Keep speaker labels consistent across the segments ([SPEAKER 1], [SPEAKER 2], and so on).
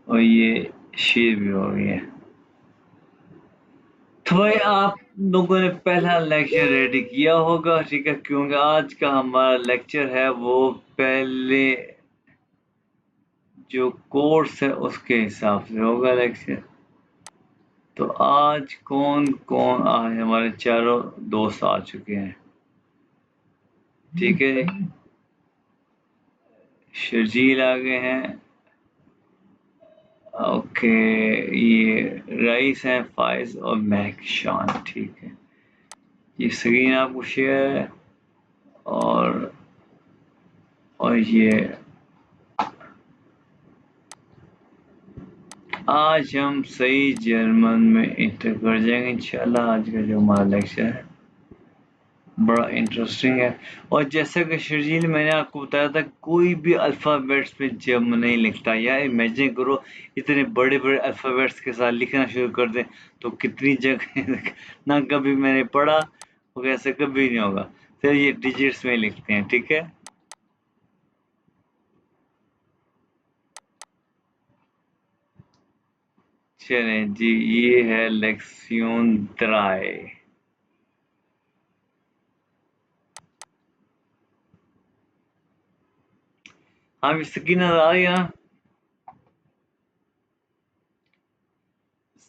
[SPEAKER 1] और ये शेर भी हो गया। तो भाई आप लोगों ने पहला लेक्चर रेडी किया होगा, ठीक है, क्योंकि आज का हमारा लेक्चर है वो पहले जो कोर्स है उसके हिसाब से होगा लेक्चर। तो आज कौन कौन आज हमारे चारों दोस्त आ चुके हैं, ठीक है जी। शर्जील आ गए हैं, ओके। ये रईस हैं, फाइज और महकशान, ठीक है। ये स्क्रीन आपको शेयर है। और ये आज हम सही जर्मन में इंटर कर जाएंगे इंशाल्लाह। आज का जो हमारा लेक्चर है बड़ा इंटरेस्टिंग है। और जैसा कि शर्जील मैंने आपको बताया था, कोई भी अल्फ़ाबेट्स पे जम नहीं लिखता। यार इमेजिन करो, इतने बड़े बड़े अल्फ़ाबेट्स के साथ लिखना शुरू कर दें तो कितनी जगह ना कभी मैंने पढ़ा, और ऐसा कभी नहीं होगा। फिर ये डिजिट्स में लिखते हैं, ठीक है। चलें जी, ये है लेक्सियोन ड्राई। हाँ स्क्रीन नजर आ रही है ना?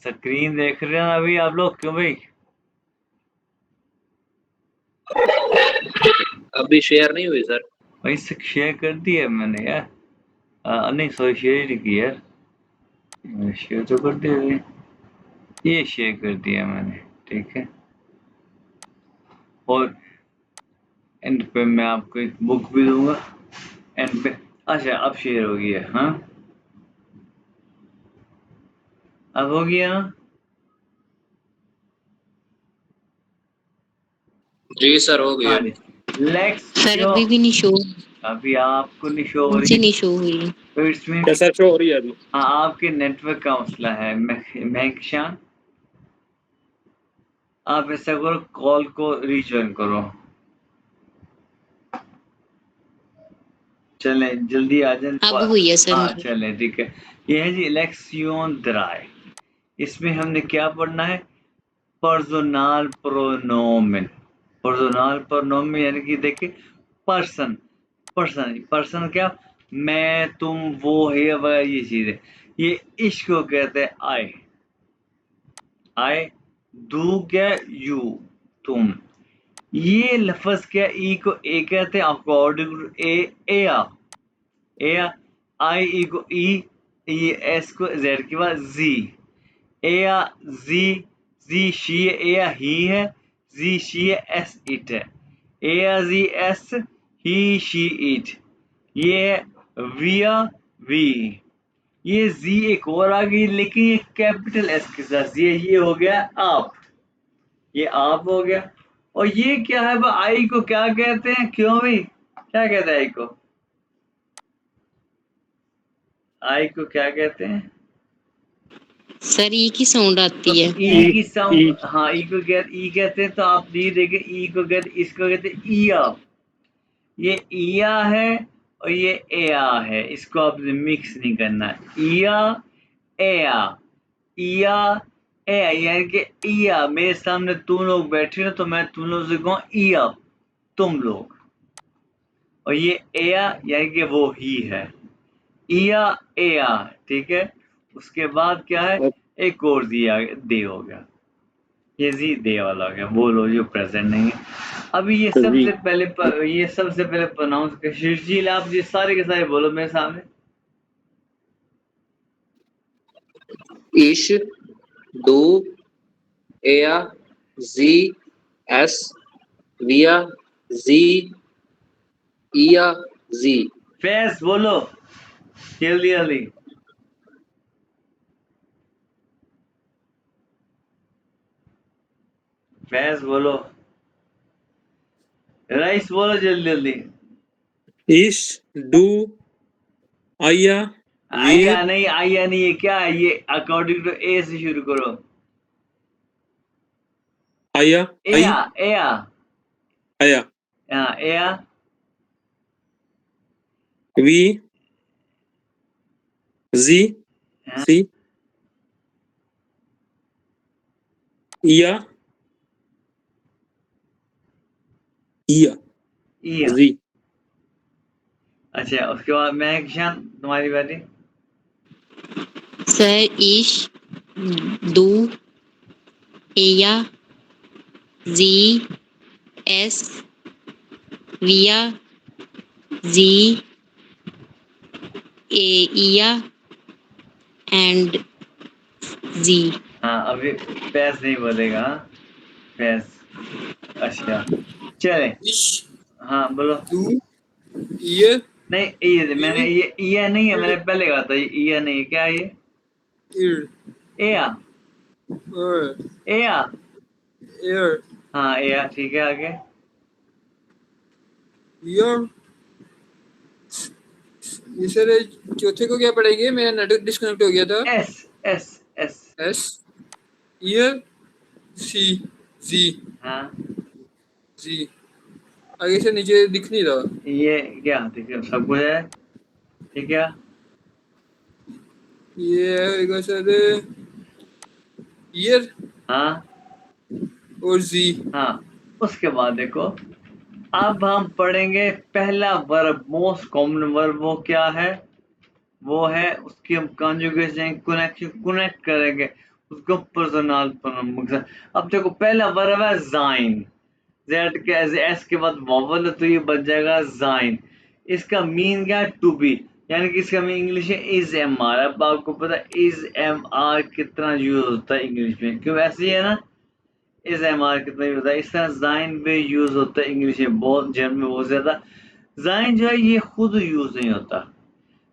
[SPEAKER 1] स्क्रीन देख रहे हैं ना अभी आप लोग, क्यों भाई?
[SPEAKER 2] अभी शेयर नहीं हुई सर।
[SPEAKER 1] भाई शेयर कर दिया मैंने यार। नहीं सॉरी, शेयर ही नहीं किया यार। शेयर तो कर दिया भाई। ये शेयर कर दिया मैंने, ठीक है। और एंड पे मैं आपको एक बुक भी दूंगा एंड पे। अच्छा अब शेयर हो गया, हाँ अब हो गया ना?
[SPEAKER 2] जी सर हो गया।
[SPEAKER 1] हाँ जी।
[SPEAKER 3] सर अभी भी नहीं शो,
[SPEAKER 1] अभी आपको नहीं शो हो
[SPEAKER 3] मुझे
[SPEAKER 1] रही,
[SPEAKER 3] नहीं शो हुई।
[SPEAKER 1] तो इट्स मीन
[SPEAKER 2] क्या सर शो हो रही है अभी?
[SPEAKER 1] हाँ आपके नेटवर्क का मसला है। महकशान, आप ऐसा करो, कॉल को रीजॉइन करो। चले जल्दी आ जाए।
[SPEAKER 3] अब हुई है सर
[SPEAKER 1] हाँ
[SPEAKER 3] मुझे।
[SPEAKER 1] चले ठीक है। ये है जी लेक्सियोन ड्राई। इसमें हमने क्या पढ़ना है? पर्सोनल प्रोनोमेन। पर्सोनल प्रोनोमेन यानी कि देखिए, पर्सन, पर्सन पर्सन क्या, मैं तुम वो है वगैरह ये चीज है। ये इश्क को कहते हैं आई। आई डू क्या, यू, तुम। ये लफ्ज क्या, ई को ए कहते हैं अकॉर्डिंग टू ए आ, ए आ। आई ई को ई, ये एस को जेड के बाद जी। ए आ जी, जी शी है, ए आ ही है, जी शी है, एस इट है। ए आ जी एस, ही शी इट। ये है विया, वी। ये जी एक और आ गई, लेकिन ये कैपिटल एस के साथ। ये हो गया आप, ये आप हो गया। और ये क्या है, आई को क्या कहते हैं, क्यों भाई क्या कहते हैं आई को? आई को क्या कहते हैं?
[SPEAKER 3] सर ई की साउंड
[SPEAKER 1] तो
[SPEAKER 3] आती है।
[SPEAKER 1] ई की साउंड, हाँ ई को ई कहते हैं। तो आप ये देखें, ई को कहते, इसको कहते हैं ईया। ये ईया है और ये एया है, इसको आपने मिक्स नहीं करना। ईया एया, ईया एया, यानी कि ईया। मेरे सामने तुम लोग बैठे हो तो मैं तुम लोग से कहूँ ईया, तुम लोग। और ये एया यानी कि वो ही है, ईया एया, ठीक है। उसके बाद क्या है, एक और दिया दे हो गया। ये जी दे वाला हो गया, वो लो जो प्रेजेंट नहीं है। अभी ये सबसे पहले ये सबसे पहले प्रोनाउंस कर शीर्षील, आप ये सारे के सारे बोलो मेरे सामने।
[SPEAKER 2] ईश, डू, एया, जी, एस, विया, जी, इया, जी।
[SPEAKER 1] फैज बोलो जल्दी जल्दी। फैज बोलो, राइस बोलो जल्दी जल्दी।
[SPEAKER 4] ईश, डू, आया,
[SPEAKER 1] आया नहीं, आया नहीं, ये क्या है? ये अकॉर्डिंग टू ए से शुरू करो।
[SPEAKER 4] आया,
[SPEAKER 1] एया एया,
[SPEAKER 4] आया,
[SPEAKER 1] हाँ एया,
[SPEAKER 4] वी, जी, C. Ia. Ia.
[SPEAKER 1] ईया।
[SPEAKER 4] Z.
[SPEAKER 1] अच्छा, उसके बाद महक शान, तुम्हारी बारी।
[SPEAKER 3] सर ईश, दू, एया, जी, एस, विया, जी, ए, इया एंड जी।
[SPEAKER 1] हाँ, अभी पैस नहीं बोलेगा। हाँ? पैस। अच्छा, चले। हाँ बोलो।
[SPEAKER 2] ये
[SPEAKER 1] नहीं, ये मैंने ये नहीं है, मैंने पहले कहा था ये नहीं है। क्या है ये?
[SPEAKER 2] इर
[SPEAKER 1] एया। एया।
[SPEAKER 2] एयर
[SPEAKER 1] हाँ एया, ठीक है, आगे।
[SPEAKER 2] ईयर। ये सर चौथे को क्या पढ़ेंगे? मेरा नेटवर्क डिस्कनेक्ट हो गया था।
[SPEAKER 1] एस। एस। एस।
[SPEAKER 2] एस, ईयर, सी, जी,
[SPEAKER 1] हाँ,
[SPEAKER 2] जी। आगे से नीचे दिख नहीं रहा।
[SPEAKER 1] ये क्या, ठीक है, सब कुछ है। ठीक है।
[SPEAKER 2] ये आएगा सर ईयर
[SPEAKER 1] हाँ।
[SPEAKER 2] और जी।
[SPEAKER 1] हाँ, उसके बाद देखो, अब हम पढ़ेंगे पहला वर्ब, मोस्ट कॉमन वर्ब। वो क्या है? वो है, उसकी हम कॉन्जुगेशन, कनेक्ट करेंगे उसको पर्सनल प्रोनाउन के साथ। अब देखो, पहला वर्ब है जाइन। जेड के एस के बाद वॉवल है, तो ये बन जाएगा जाइन। इसका मीन क्या है? टू बी, यानी कि इसका मीन इंग्लिश है इज एम आर। अब आपको पता है इज एम आर कितना यूज होता है इंग्लिश में, क्यों? ऐसे ही है ना, इज एम आर कितना यूज होता है। इस तरह जाइन भी यूज होता है इंग्लिश में, बहुत जर्म में बहुत ज्यादा। जाइन जो है ये खुद यूज नहीं होता,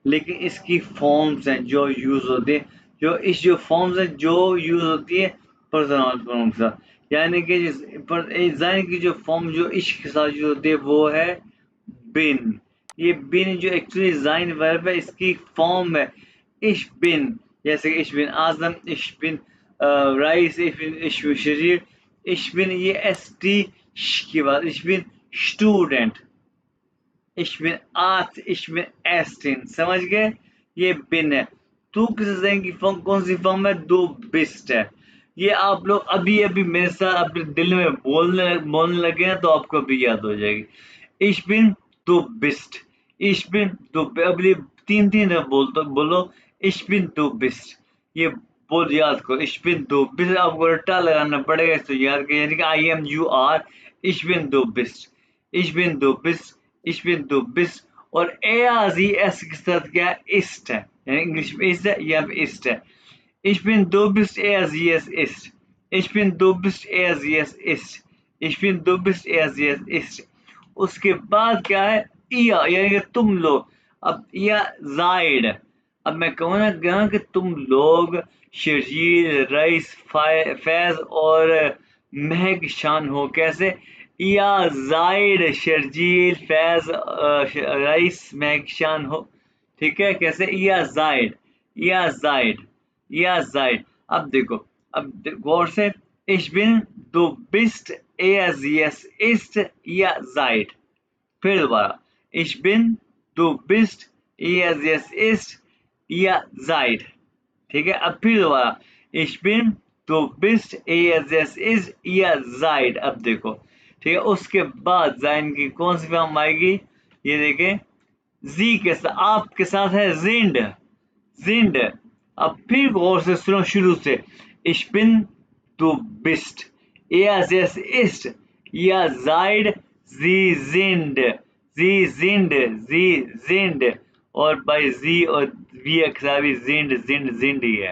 [SPEAKER 1] लेकिन इसकी फॉर्म्स हैं जो यूज होती है, जो फॉर्म्स हैं जो यूज होती है पर्सनल प्रोनाउन के साथ। यानी कि जाइन की जो फॉर्म जो इश्क के साथ यूज होती है वो है बिन। ये बिन जो एक्चुअली जाइन वर्ब है, इसकी फॉर्म है इश बिन। जैसे कि इश बिन आजम, इश बिन राइस, इश बिन शरीर, इश बिन ये एस टी की बात, इश बिन स्टूडेंट, इश बिन आर्ट, इश बिन एस्टिन। समझ गए? ये बिन है। तू किसी जगह की फॉर्म कौन सी फॉर्म है? दो बिस्ट है। ये आप लोग अभी अभी मेरे साथ अपने दिल में बोलने लगे हैं, तो आपको अभी याद हो जाएगी। Ich bin du bist. Ich bin du अगली तीन तीन बोलो। Ich bin du bist. ये बोल याद करो। Ich bin du bist, आपको रट्टा लगाना पड़ेगा इसको याद कर, यानी कि I am you are. Ich bin du bist. Ich bin du bist. Ich bin du bist। और एस के साथ क्या है? ist है, यानी इंग्लिश में ist है, यहाँ पे ist है। Ich bin du bist es ist. Ich bin du bist es ist. Ich bin du bist es ist। उसके बाद क्या है? इया, यानी कि तुम लोग। अब या जायड। अब मैं कहूँ ना क्या कि तुम लोग शर्जील, रईस, फैज और महक शान हो। कैसे? या जायड, शर्जील, फैज, रईस, महक शान हो। ठीक है? कैसे? या जायड, या जायड, या जायड। अब देखो, अब गौर से, ich bin, du bist, es ist, या जायड। फिर दोबारा, ich bin, du bist, es ist, या जायड। ठीक है? अब फिर दोबारा, ich bin, du bist, es ist, या जायड। अब देखो, ठीक है? उसके बाद जाइन की कौन सी फॉर्म आएगी? ये देखें, जी के साथ, आपके साथ है जिंड, जिंड। अब फिर गौर से सुनो शुरू से, ich bin, du bist, es ist, या जायड, sie sind, sie sind, sie sind। और भाई जी और वी अक्सर भी जिंड जिंड जिंड ही है।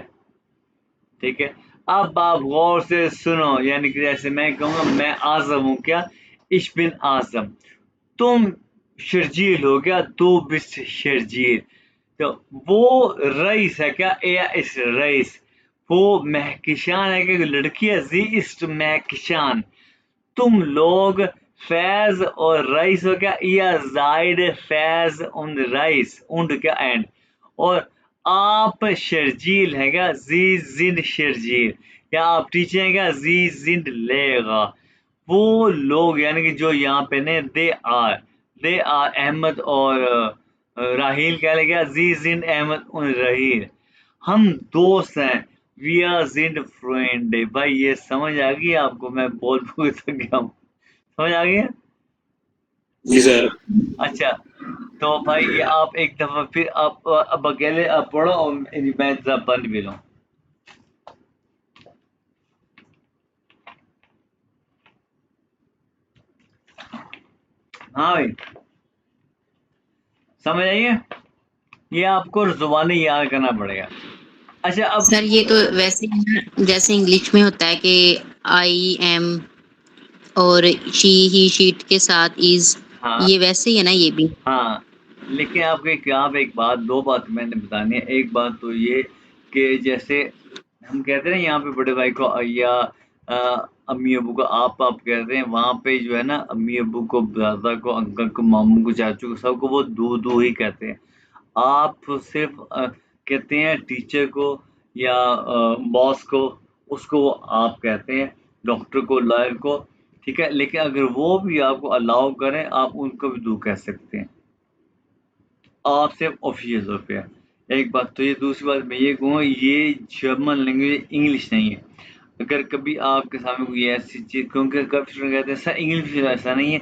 [SPEAKER 1] ठीक है? अब आप गौर से सुनो, यानी कि जैसे मैं कहूँगा मैं आजम हूँ। क्या? ich bin आजम। तुम शर्जील हो गया, दो बिस्ट शर्जील। तो वो रईस है क्या? या इस रईस। वो महकिशान है क्या? लड़की है, जी इस्ट महकिशान। तुम लोग फैज और रईस हो गया, या जायड फैज उन रईस, उंड क्या एंड। और आप शर्जील है क्या? जी जिंद शर्जील। या आप टीचर है क्या? जी जिंद लेगा। वो लोग, यानी कि जो यहाँ पे ने दे आर अहमद और राहील क्या लगे? जी जिंद अहमद उन रहील। हम दोस्त हैं, वी आर जिंड फ्रेंड। भाई ये समझ आ गई आपको? मैं बोल भूल थक गया हूँ, समझ आ गया?
[SPEAKER 4] जी सर।
[SPEAKER 1] अच्छा, तो भाई ये आप एक दफा फिर आप अब अकेले आप पढ़ो और मैं जरा बंद भी लूँ। हाँ भाई, समझ आइए, ये आपको जुबानी याद करना पड़ेगा। अच्छा अब
[SPEAKER 3] सर ये तो वैसे ही ना, जैसे इंग्लिश में होता है कि आई एम और शी ही शीट के साथ इज,
[SPEAKER 1] हाँ
[SPEAKER 3] ये वैसे ही है ना ये भी।
[SPEAKER 1] हाँ, लेकिन आप एक बात, दो बात मैंने बतानी है। एक बात तो ये कि जैसे हम कहते हैं ना यहाँ पे बड़े भाई को या अम्मी अबू को आप कहते हैं, वहाँ पे जो है ना अम्मी अबू को, दादा को, अंकल को, मामू को, चाचू को, सबको वो दू ही कहते हैं। आप सिर्फ कहते हैं टीचर को या बॉस को, उसको वो आप कहते हैं, डॉक्टर को, लॉयर को, ठीक है। लेकिन अगर वो भी आपको अलाउ करें, आप उनको भी दू कह सकते हैं, आप सिर्फ ऑफिशियल तौर पे है। एक बात तो ये, दूसरी बात मैं ये कहूँगा, ये जर्मन लैंग्वेज इंग्लिश नहीं है। अगर कभी आपके सामने कोई ऐसी चीज़, क्योंकि काफ़ी स्टूडेंट कहते हैं सर इंग्लिश में ऐसा नहीं है।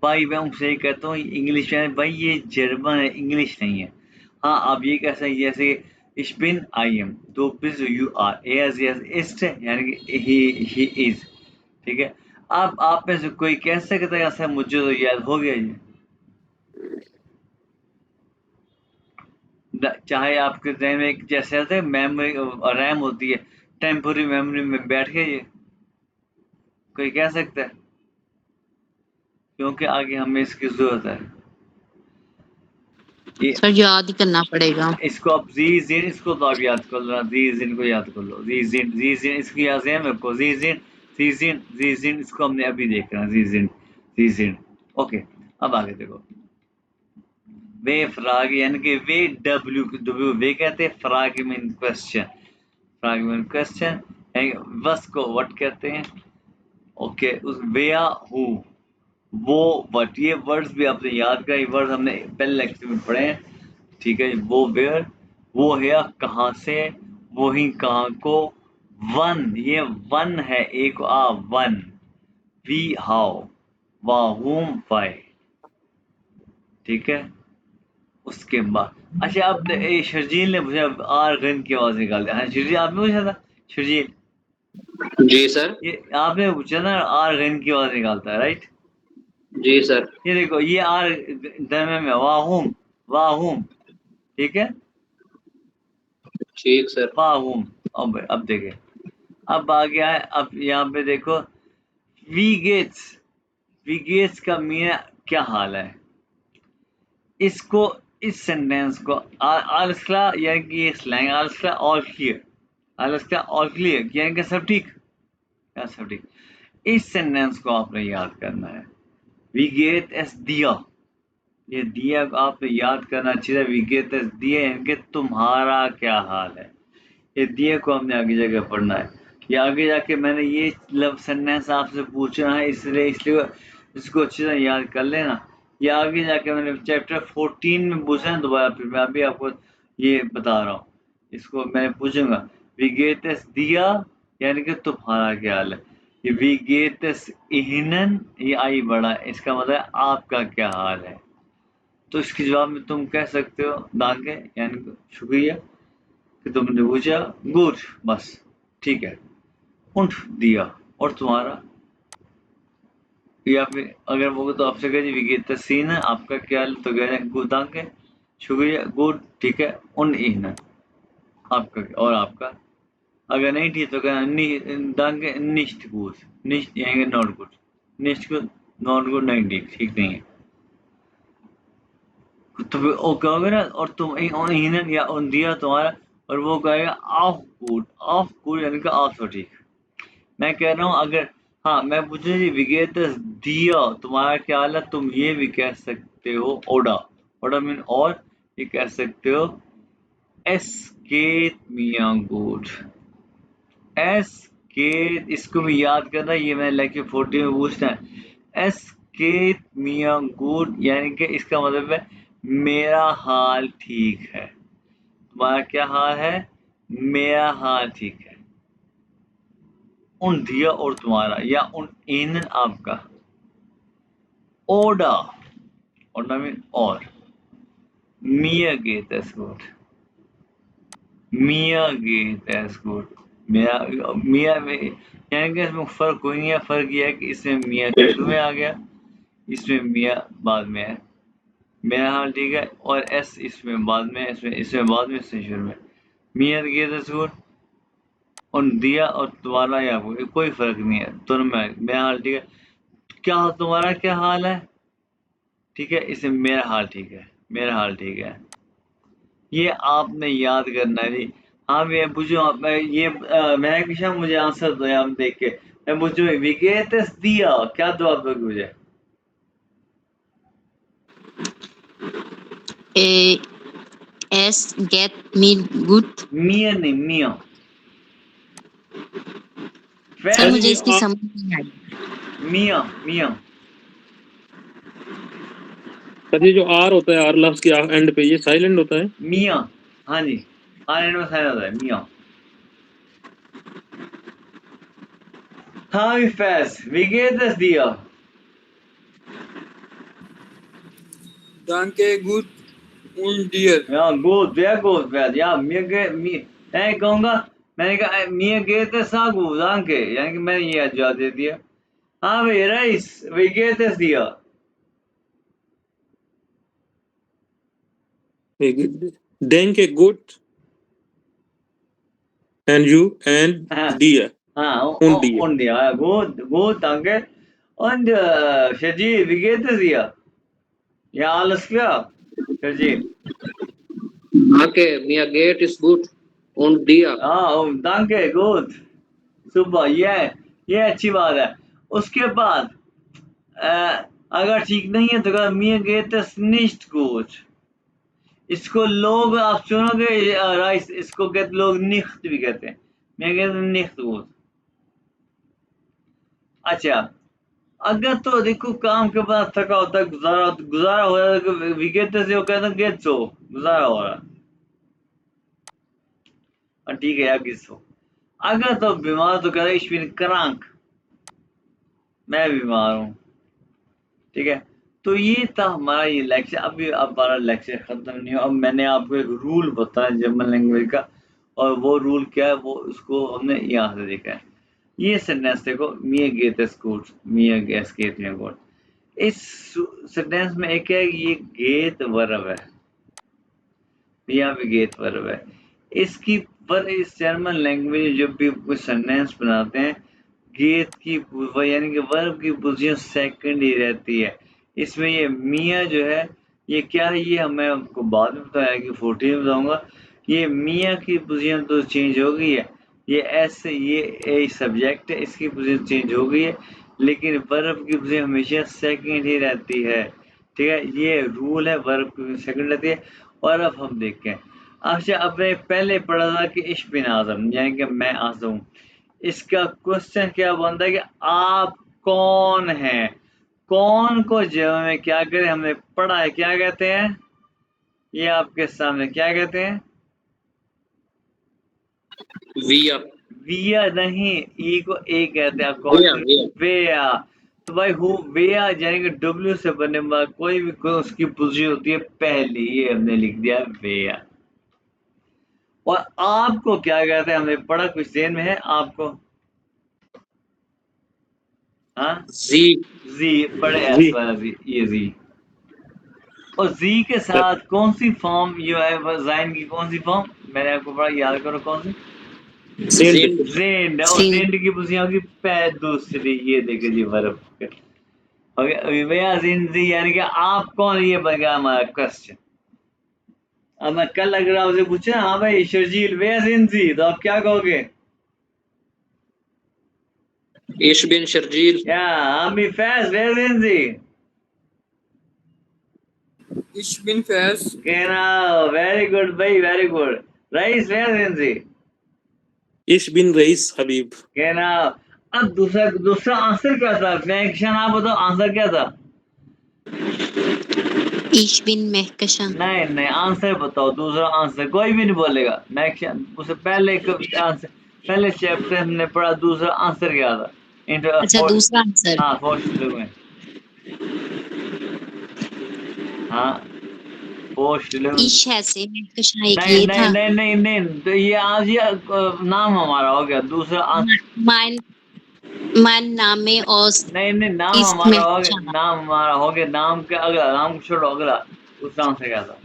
[SPEAKER 1] भाई मैं उनसे ये कहता हूँ इंग्लिश में, भाई ये जर्मन है, इंग्लिश नहीं है। हाँ, आप ये कह सकते हैं जैसे ich bin I am, तो bist you are, er ist यानी कि he is, ठीक है। अब आप में से कोई कह सकता है सर मुझे तो याद हो गया ये, चाहे आपके जहन में एक जैसे होते हैं मेमोरी रैम होती है, टेम्पोरी मेमोरी में बैठ गया ये, कोई कह सकता है? क्योंकि आगे हमें इसकी जरूरत है। ये
[SPEAKER 3] सर याद ही करना पड़ेगा।
[SPEAKER 1] इसको आप जी जिन, इसको तो आप याद कर लो, जी जिन को याद कर लो, जी जिन इसकी याद है मेरे को, जी जिन इसको हमने अभी देखा, जी जिन। ओके, अब आगे देखो, वे फ्राग यानी कि वे डब्ल्यू डब्ल्यू वे कहते हैं, फ्राग मीन क्वेश्चन, फ्राग मीन क्वेश्चन, वस को व्हाट कहते हैं। ओके, उस वेया हु, वो व्हाट, ये वर्ड्स भी आपने याद करा, ये वर्ड्स हमने पहले लेक्चर में पढ़े हैं, ठीक है। वो वेयर, वो है कहाँ से, वो ही कहाँ को, वन, ये वन है, एक आ वन, वी हाउ, वाहुम वाई, ठीक है। उसके बाद अच्छा, अब शर्जील ने मुझे आर गन की आवाज निकाल दिया। हाँ शर्जील, आपने पूछा था, शर्जील
[SPEAKER 4] जी सर।
[SPEAKER 1] ये आपने पूछा ना, आर गन की आवाज निकालता है, राइट?
[SPEAKER 4] जी सर।
[SPEAKER 1] ये देखो, ये आर दमे में वाहुम, वाहुम, ठीक है,
[SPEAKER 4] ठीक सर।
[SPEAKER 1] वाहुम। अब देखे, अब आ गया है, अब यहाँ पे देखो, वी गेट्स, वी गेट्स का मीन क्या हाल है, इसको, इस सेंटेंस को आलस्ला यानी कि ये स्लैंग आलस्ला ऑल क्लियर, आलस्ला ऑल क्लियर यानी कि सब ठीक, क्या सब ठीक। इस सेंटेंस को आपने याद करना है, वी गेट एस दिया, ये दिया को आपने याद करना चाहिए, वी गेट एस दिया यानी कि तुम्हारा क्या हाल है। ये दिए को हमने आगे जाके पढ़ना है, ये आगे जाके मैंने ये लव सेंटेंस आपसे पूछना है, इसलिए इसको अच्छी तरह याद कर लेना। ये आगे जाके मैंने चैप्टर 14 में पूछा है दोबारा, फिर मैं अभी आपको ये बता रहा हूँ, इसको मैंने पूछूंगा। विगेतस दिया यानी कि तुम्हारा क्या हाल है, ये विगेतस इहनन, ये आई बड़ा, इसका मतलब है आपका क्या हाल है। तो इसके जवाब में तुम कह सकते हो दागे यानी कि शुक्रिया कि तुमने पूछा, गुड, बस ठीक है, उठ दिया, और तुम्हारा, या फिर अगर वो तो आपसे कहे विगेता सीन है आपका क्या हाल, तो कह रहे हैं गुड दांगे, शुक्रिया, गुड, ठीक है, उन इन आपका और आपका। अगर नहीं ठीक तो कहना दांगे निश्ट गुड, निश्ट यानी नॉट गुड, निश्ट गुड, नॉट गुड, नहीं ठीक, ठीक नहीं है। तो फिर वो कहोगे ना, और तुम उन इन या उन दिया तुम्हारा, और वो कहेगा ऑफ गुड यानी कि ऑफ तो ठीक। मैं कह रहा हूँ अगर, हाँ मैं पूछूं जी विगेतस दिया तुम्हारा क्या हाल है, तुम ये भी कह सकते हो ओडा, ओडा मीन और, ये कह सकते हो एस्केट मियां गुड, एस्केट, इसको भी याद करना, ये मैंने लेक्चर 40 में पूछना है। एस्केट मियां गुड यानी कि इसका मतलब है मेरा हाल ठीक है, तुम्हारा क्या हाल है, मेरा हाल ठीक है। उन दिया और तुम्हारा या उन ihnen आपका। Oder oder मीन और। Mir geht es gut। Mir geht es gut। मेरा मिया में यानी कि इसमें फर्क कोई नहीं है। फर्क ये है कि इसमें मिया के शुरू में आ गया, इसमें मिया बाद में है। मेरा हाल ठीक है और एस इसमें बाद में, इसमें बाद में, इसमें शुरू में। मिया geht es gut और दिया और तुम्हारा या कोई फर्क नहीं है, दोनों में मेरा हाल ठीक है। क्या तुम्हारा क्या हाल है? ठीक है, इसमें मेरा हाल ठीक है, मेरा हाल ठीक है। ये आपने याद करना है जी। हाँ मैं पूछूं, मैं ये मैं किशा मुझे आंसर दो हम देख के। मैं पूछूं विकेट्स दिया, क्या जवाब दोगे मुझे?
[SPEAKER 3] Es geht mir gut।
[SPEAKER 1] मिया नहीं, मिया।
[SPEAKER 3] सर
[SPEAKER 1] फैज
[SPEAKER 3] मुझे इसकी समझ नहीं आई।
[SPEAKER 1] मिया मिया।
[SPEAKER 5] सर ये जो आर होता है, आर लफ्ज के एंड पे, ये साइलेंट होता है।
[SPEAKER 1] मिया, हाँ जी, आर में साइन होता है मिया। हाँ फैज विकेट्स दिया।
[SPEAKER 2] Danke, gut und dir।
[SPEAKER 1] या गुड, वेरी गुड फैज। या मिया के मैं कहूँगा, मैंने कहा मिया गए थे सागू दांग के, यानी कि मैंने ये जवाब दे दिया। हाँ भाई राइस विकेट्स दिया।
[SPEAKER 5] Denke gut and you and
[SPEAKER 1] हाँ
[SPEAKER 5] dir
[SPEAKER 1] हाँ
[SPEAKER 5] und dir।
[SPEAKER 1] und दिया good good danke und Shajid wie geht es dir? Ja alles klar Shajid।
[SPEAKER 4] Danke, mir geht es gut und dir।
[SPEAKER 1] हाँ danke good सुबह। ये अच्छी बात है। उसके बाद अगर ठीक नहीं है तो कहा mir geht es nicht gut। इसको लोग आप सुनोगे राइस, इसको कहते लोग निख्त भी कहते हैं। मैं कहते हैं निख्त gut। अच्छा, अगर तो देखो काम के बाद थका होता है, गुजारा हो रहा है, विकेट से वो कहते हैं गेट सो गुजारा हो रहा है। ठीक है यार किसो। अगर तो बीमार तो कहते ich bin krank, मैं बीमार हूँ। ठीक है, तो ये था हमारा ये लेक्चर। अभी अब हमारा लेक्चर खत्म नहीं हुआ। अब मैंने आपको एक रूल बताया जर्मन लैंग्वेज का, और वो रूल क्या है वो उसको हमने यहाँ से देखा है। ये सेंटेंस देखो, mir geht es gut, mir geht mir gut। इस सेंटेंस में एक है ये गेट वर्ब है, यहाँ पे गेट वर्ब है। इसकी पर इस जर्मन लैंग्वेज में जब भी कोई सेंटेंस बनाते हैं, गेट की यानी कि वर्ब की पोजीशन सेकंड ही रहती है। इसमें ये मियाँ जो है ये क्या है, ये मैं आपको बाद में बताया कि 14 में बताऊंगा। ये मियाँ की पोजीशन तो चेंज हो गई है, ये एस ये ए सब्जेक्ट है, इसकी पोजीशन चेंज हो गई है, लेकिन वर्ब की पोजीशन हमेशा सेकंड ही रहती है। ठीक है, ये रूल है, वर्ब की सेकंड रहती है। और अब हम देखते हैं। अच्छा, अब पहले पढ़ा था कि इश बिन आज़म यानी कि मैं आज़म हूँ। इसका क्वेश्चन क्या बनता है कि आप कौन हैं? कौन को जवाब में क्या करें, हमने पढ़ा है, क्या कहते हैं? ये आपके सामने क्या कहते हैं?
[SPEAKER 4] Wir।
[SPEAKER 1] विया नहीं, ई को ए कहते हैं।
[SPEAKER 4] wir।
[SPEAKER 1] वेया। तो भाई हु वेया यानी कि डब्ल्यू से बनने वाला कोई भी कोई उसकी पोजीशन होती है पहली, ये हमने लिख दिया वेया। और आपको क्या कहते हैं, हमने पढ़ा, कुछ देर में है आपको। हाँ
[SPEAKER 4] Sie।
[SPEAKER 1] जी, बड़े एस
[SPEAKER 5] जी
[SPEAKER 1] वाला जी, ये जी। और जी के साथ कौन सी फॉर्म जो है जाइन की, कौन सी फॉर्म मैंने आपको पढ़ा, याद करो कौन सी?
[SPEAKER 5] सेंड।
[SPEAKER 4] sind।
[SPEAKER 1] जेंड। और जेंड की पोजीशन होगी पहले दूसरी। ये देखिए जी वर्ब। ओके, अभी भैया जिंदगी यानी कि आप कौन, ये बन गया हमारा क्वेश्चन। अब मैं कल अगर आपसे पूछा हाँ भाई शर्जील भैया जिंदगी, तो आप क्या कहोगे?
[SPEAKER 4] Ich bin Sharjil।
[SPEAKER 1] या हम भी फैज भैया जिंदगी
[SPEAKER 2] Ich bin Faiz।
[SPEAKER 1] कहना। वेरी गुड भाई, वेरी गुड। राइस भैया जिंदगी
[SPEAKER 5] इश बिन रईस हबीब।
[SPEAKER 1] कहना। अब दूसरा आंसर क्या था? फ्रैंक्शन आप बताओ आंसर क्या था?
[SPEAKER 3] Ich bin Mehkashan.
[SPEAKER 1] नहीं नहीं, आंसर बताओ, दूसरा आंसर कोई भी नहीं बोलेगा। नेक्स्ट उससे पहले आंसर, पहले चैप्टर हमने पढ़ा, दूसरा आंसर क्या था?
[SPEAKER 3] अच्छा दूसरा आंसर
[SPEAKER 1] हाँ पोस्ट में, हाँ पोस्ट में।
[SPEAKER 3] इश है से Mehkashan एक
[SPEAKER 1] नहीं
[SPEAKER 3] ये
[SPEAKER 1] नहीं
[SPEAKER 3] था।
[SPEAKER 1] नहीं नहीं नहीं, तो ये आज ये नाम हमारा हो गया, दूसरा answer.
[SPEAKER 3] mein mein Name aus
[SPEAKER 1] नहीं नहीं, नाम
[SPEAKER 3] ist
[SPEAKER 1] हमारा हो गया,
[SPEAKER 3] Mehkashan.
[SPEAKER 1] नाम हमारा हो गया, नाम के अगला, नाम को छोड़ो, अगला दूसरा आंसर क्या था?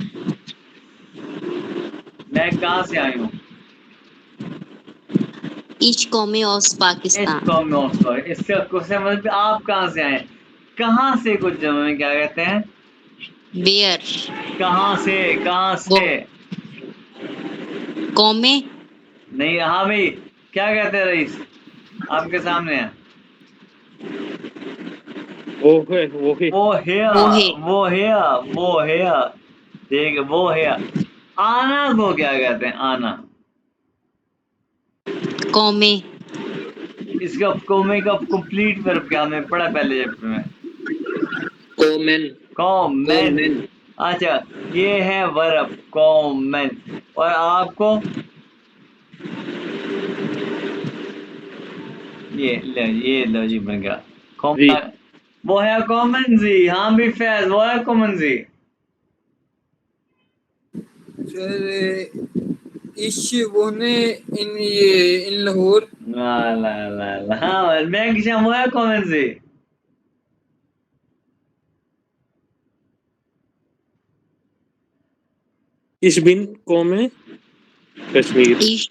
[SPEAKER 1] मैं कहाँ से आई हूँ?
[SPEAKER 3] Ich komme aus Pakistan.
[SPEAKER 1] इसका क्वेश्चन मतलब आप कहाँ से आए? कहाँ से कुछ जमा में क्या कहते हैं?
[SPEAKER 3] Where?
[SPEAKER 1] कहाँ से, कहाँ से?
[SPEAKER 3] Komme?
[SPEAKER 1] नहीं, हाँ भाई, क्या कहते हैं रईस? आपके सामने है।
[SPEAKER 5] वो है
[SPEAKER 1] वो है,
[SPEAKER 3] वो है।
[SPEAKER 1] वो है, वो है, ठीक है, वो है। आना को क्या कहते हैं? आना,
[SPEAKER 3] Komme.
[SPEAKER 1] इसका कोमे का कंप्लीट वर्ब क्या हमने पढ़ा पहले चैप्टर में?
[SPEAKER 4] Common.
[SPEAKER 1] कॉमेन। अच्छा, ये है वर्ब कॉमेन, और आपको ये लो जी बन गया
[SPEAKER 5] जी।
[SPEAKER 1] कॉमन, वो है कॉमन जी। हाँ भी फैज, वो है कॉमन जी।
[SPEAKER 2] सर इश wohne in लाहौर.
[SPEAKER 1] ला ला ला ला, हाँ मैं किसा, वो है कॉमन जी।
[SPEAKER 5] इश बिन कौम है कश्मीर।
[SPEAKER 3] Ich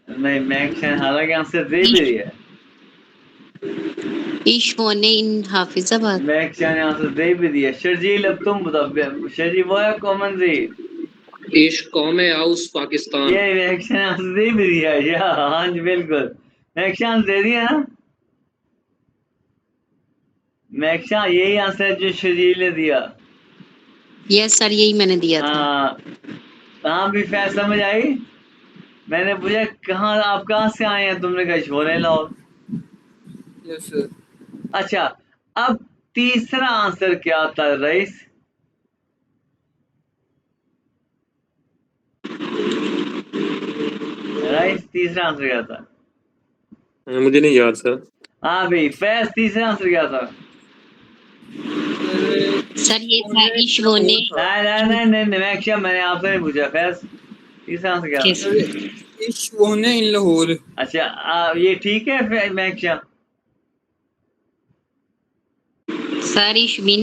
[SPEAKER 1] नहीं, मैं किसा, हालांकि आंसर दे भी दिया है,
[SPEAKER 3] ich wohne in Hafizabad.
[SPEAKER 1] मैं किसा ने आंसर दे भी दिया। शर्जील अब तुम बताओ, शर्जी वो है कॉमन जी।
[SPEAKER 4] Ich komme aus Pakistan.
[SPEAKER 1] ये मैं किसा ने आंसर दे भी दिया, या हाँ जी बिल्कुल, मैं किसा आंसर दे दिया ना। मैं किसा यही आंसर जो शर्जील ने दिया।
[SPEAKER 3] यस सर यही मैंने दिया था.
[SPEAKER 1] हाँ, कहाँ भी फैज समझ आई? मैंने पूछा कहाँ, आप कहाँ से आए हैं, तुमने कहा छोरे लाहौर।
[SPEAKER 2] Yes sir.
[SPEAKER 1] अच्छा, अब तीसरा आंसर क्या था रईस? रईस तीसरा आंसर क्या था?
[SPEAKER 5] मुझे नहीं याद सर।
[SPEAKER 1] हाँ भाई फैज, तीसरा आंसर क्या था?
[SPEAKER 3] सर ये था इश wohne.
[SPEAKER 1] नहीं, मैं क्या, मैंने आपसे नहीं पूछा फैज, तीसरा आंसर क्या था?
[SPEAKER 2] सर इश wohne in लाहौर.
[SPEAKER 1] अच्छा, ये ठीक है मैं क्या?
[SPEAKER 3] सर ich bin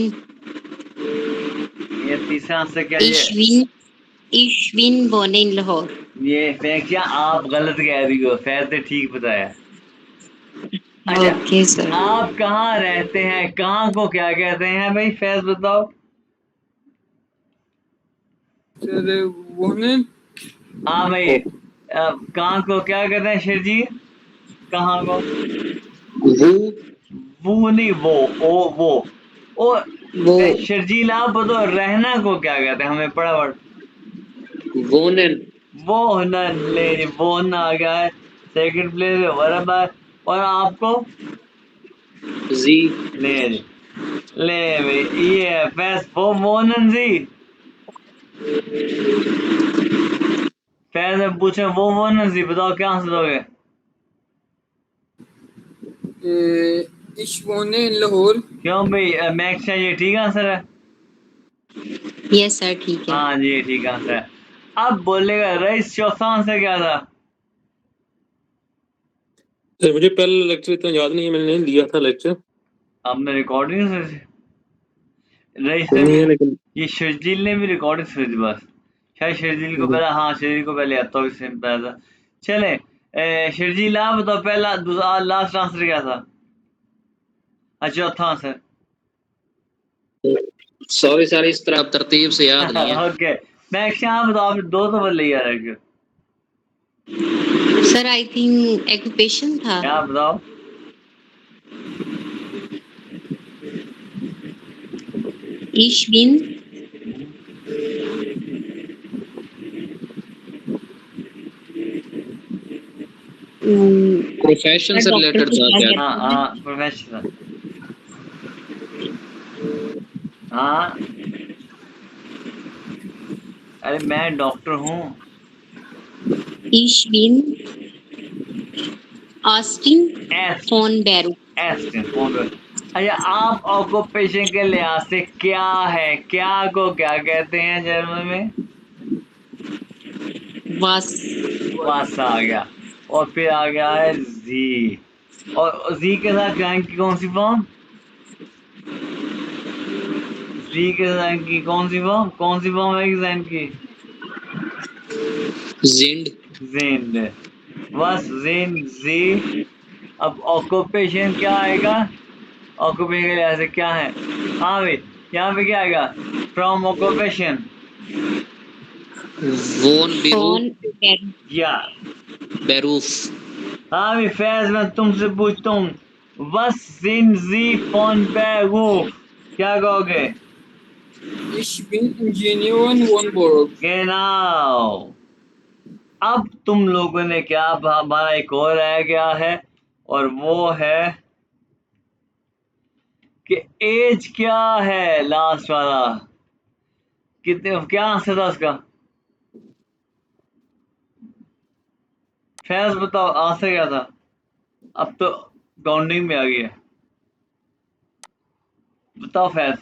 [SPEAKER 1] ये तीसरा आंसर क्या?
[SPEAKER 3] ich bin wohne in Lahore.
[SPEAKER 1] ये मैं क्या, आप गलत कह रही हो, फैज ने ठीक बताया। अच्छा,
[SPEAKER 3] ओके सर.
[SPEAKER 1] आप कहाँ रहते हैं, कहाँ को क्या कहते हैं भाई, फैज बताओ।
[SPEAKER 2] सर wohne
[SPEAKER 1] हाँ भाई, कहाँ को क्या कहते हैं शर्जी? कहाँ को? वो नहीं, वो शर्जील आप बताओ, रहना को क्या कहते हैं? हमें पढ़ा वर्ड
[SPEAKER 4] Wohnen.
[SPEAKER 1] वो ना, ले वो ना आ गया है, सेकंड प्लेस में वर्ब है, और आपको
[SPEAKER 4] Sie.
[SPEAKER 1] ले भाई, ये है फैज, वो मोनन जी। फैज में पूछे वो मोनन जी, बताओ क्या आंसर दोगे?
[SPEAKER 2] इश wohne in लाहौर.
[SPEAKER 1] क्यों भाई, मैक्स ये ठीक आंसर है?
[SPEAKER 3] यस सर ठीक है.
[SPEAKER 1] हाँ जी, ये ठीक आंसर है। अब बोलेगा रईस चौथा आंसर क्या था?
[SPEAKER 5] सर मुझे पहले लेक्चर इतना याद नहीं है, मैंने नहीं लिया था लेक्चर।
[SPEAKER 1] आपने रिकॉर्डिंग रईस
[SPEAKER 5] नहीं
[SPEAKER 1] ने,
[SPEAKER 5] है लेकिन
[SPEAKER 1] ये शर्जील ने भी रिकॉर्डिंग सुनी थी बस, शायद शर्जील को पहला, हाँ शर्जील को पहले आता हो, इससे पहला था। चले, शर्जील आप बताओ, पहला दूसरा लास्ट आंसर क्या था? अच्छा, चौथा आंसर।
[SPEAKER 4] सॉरी सर, इस तरह तरतीब से याद नहीं है.
[SPEAKER 1] ओके, मैं आप बताओ, आपने दो तो बदले यार है,
[SPEAKER 3] सर आई थिंक एक्यूपेशन था.
[SPEAKER 1] क्या बताओ?
[SPEAKER 3] ich bin
[SPEAKER 4] प्रोफेशन से रिलेटेड था क्या?
[SPEAKER 1] हाँ प्रोफेशनल, हाँ अरे मैं डॉक्टर हूँ।
[SPEAKER 3] Ich bin Austin
[SPEAKER 1] S
[SPEAKER 3] von Berg.
[SPEAKER 1] एस्टिन phone पे। अच्छा, आप ऑक्यूपेशन के लिहाज से क्या है, क्या को क्या कहते हैं जर्मन में?
[SPEAKER 3] Was
[SPEAKER 1] वास आ गया, और फिर आ गया है जी, और जी के साथ ज्ञान की कौन सी फॉर्म? जी के साथ की कौन सी फॉर्म, कौन सी फॉर्म है जैन की?
[SPEAKER 4] Zind.
[SPEAKER 1] जिंद। बस जिंद जी। अब ऑक्यूपेशन क्या आएगा? ऑक्यूपेशन के लिहाज से क्या है? हाँ भाई, यहाँ पे क्या आएगा? From occupation
[SPEAKER 4] Von Beruf.
[SPEAKER 3] von Berg.
[SPEAKER 1] या।
[SPEAKER 4] Beruf.
[SPEAKER 1] हाँ भाई फैज, मैं तुमसे पूछता हूँ, बस जिन जी फोन पे रूफ, क्या कहोगे?
[SPEAKER 2] Ich bin Ingenieur von Borg.
[SPEAKER 1] गेनाउ। अब तुम लोगों ने क्या, हमारा एक और रह गया है, और वो है कि एज क्या है, लास्ट वाला। कितने, क्या आंसर था उसका? फैज बताओ आंसर क्या था? अब तो काउंटिंग में आ गई है, बताओ फैज,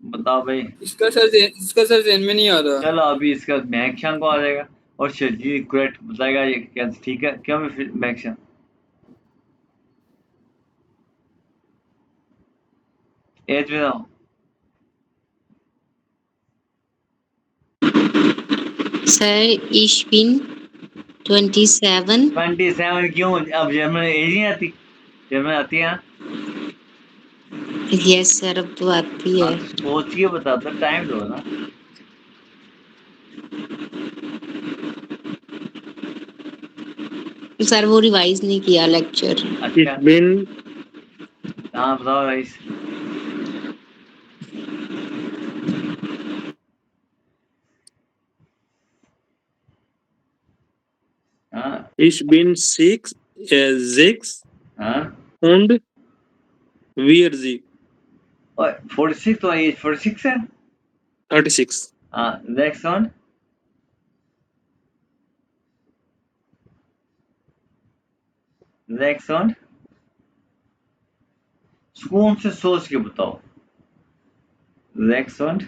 [SPEAKER 1] बताओ भाई।
[SPEAKER 2] इसका सर जहन में नहीं आ रहा।
[SPEAKER 1] चलो अभी इसका मैक्शन को आ जाएगा, और शर्जी करेक्ट बताएगा ये कैसे, ठीक है? क्या मैं फिर मैक्शन एज बताओ।
[SPEAKER 3] Sir, ich bin 27.
[SPEAKER 1] 27 क्यों? अब जर्मन एज नहीं आती? जर्मन आती है ना?
[SPEAKER 3] Yes, sir, अब तो आती
[SPEAKER 1] हाँ
[SPEAKER 3] है.
[SPEAKER 1] तो सोच के बता दो, टाइम दो ना।
[SPEAKER 3] सर वो रिवाइज नहीं किया लेक्चर.
[SPEAKER 1] अच्छा,
[SPEAKER 5] Ich bin
[SPEAKER 1] हाँ बताओ रईस। हाँ
[SPEAKER 5] Ich bin 6
[SPEAKER 1] हाँ,
[SPEAKER 5] und wir sie
[SPEAKER 1] और 46 तो एज 46 है।
[SPEAKER 5] 36.
[SPEAKER 1] हाँ नेक्स्ट वन, नेक्स्ट वन, सुकून से सोच के बताओ। Next one,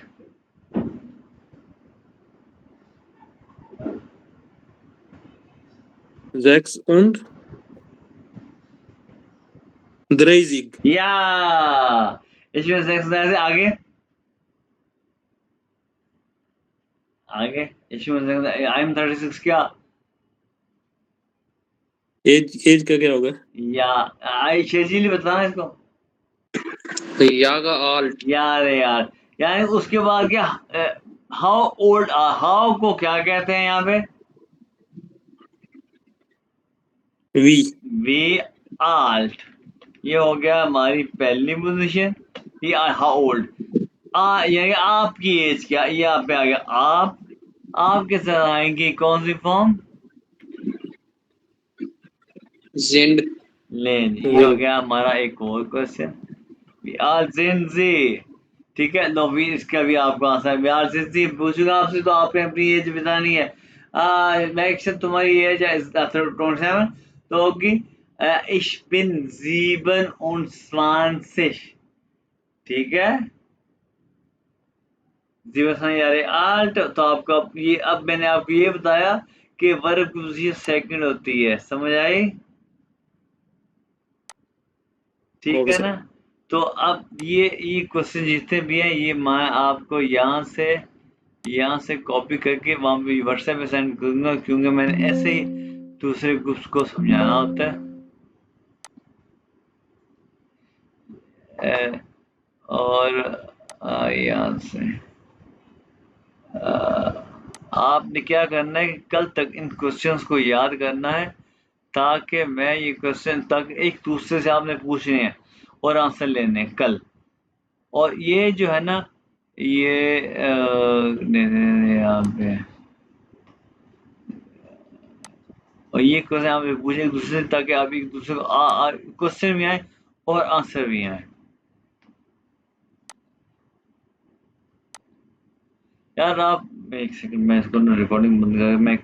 [SPEAKER 5] 6 und 30.
[SPEAKER 1] या इसमें नेक्स्ट से आगे, आगे इसमें आई एम 36 क्या?
[SPEAKER 5] एज का क्या होगा?
[SPEAKER 1] या आई शेजीली बताना इसको।
[SPEAKER 4] Jaga alt.
[SPEAKER 1] यार यार, यानी उसके बाद क्या, हाउ ओल्ड, हाउ को क्या कहते हैं यहाँ पे?
[SPEAKER 5] वी
[SPEAKER 1] वी आल्ट। ये हो गया हमारी पहली पोजीशन। ये हाउ ओल्ड, यानी आपकी एज क्या, ये आप पे आ गया आप। आपके साथ आएंगी कौन सी फॉर्म?
[SPEAKER 4] Zind.
[SPEAKER 1] लेन। ये हो गया हमारा एक और क्वेश्चन, वी आर जिंजी। ठीक है, लो भी इसका भी आपको आंसर, वी आर जिंजी पूछूंगा आपसे तो आपने अपनी एज बतानी है। नेक्स्ट तुम्हारी एज है 27, तो होगी ich bin 27। ठीक है, 27 आल्ट। तो आपको ये, अब मैंने आपको ये बताया कि वर्ब की पोजीशन सेकंड होती है, समझ आई? ठीक
[SPEAKER 5] ओके
[SPEAKER 1] है
[SPEAKER 5] सर.
[SPEAKER 1] ना? तो अब ये क्वेश्चन जितने भी हैं, ये मैं आपको यहाँ से कॉपी करके वहाँ पे व्हाट्सएप पे सेंड करूंगा, क्योंकि मैंने ऐसे ही दूसरे ग्रुप्स को समझाना होता है। और यहाँ से आपने क्या करना है कि कल तक इन क्वेश्चंस को याद करना है, ताकि मैं ये क्वेश्चन तक एक दूसरे से आपने पूछने हैं और आंसर लेने हैं कल। और ये जो है ना, ये यहाँ पे, और ये क्वेश्चन आप पूछे एक दूसरे से, ताकि आप एक दूसरे को क्वेश्चन भी आए और आंसर भी आए। यार आप एक सेकंड, मैं इसको रिकॉर्डिंग बंद कर, मैं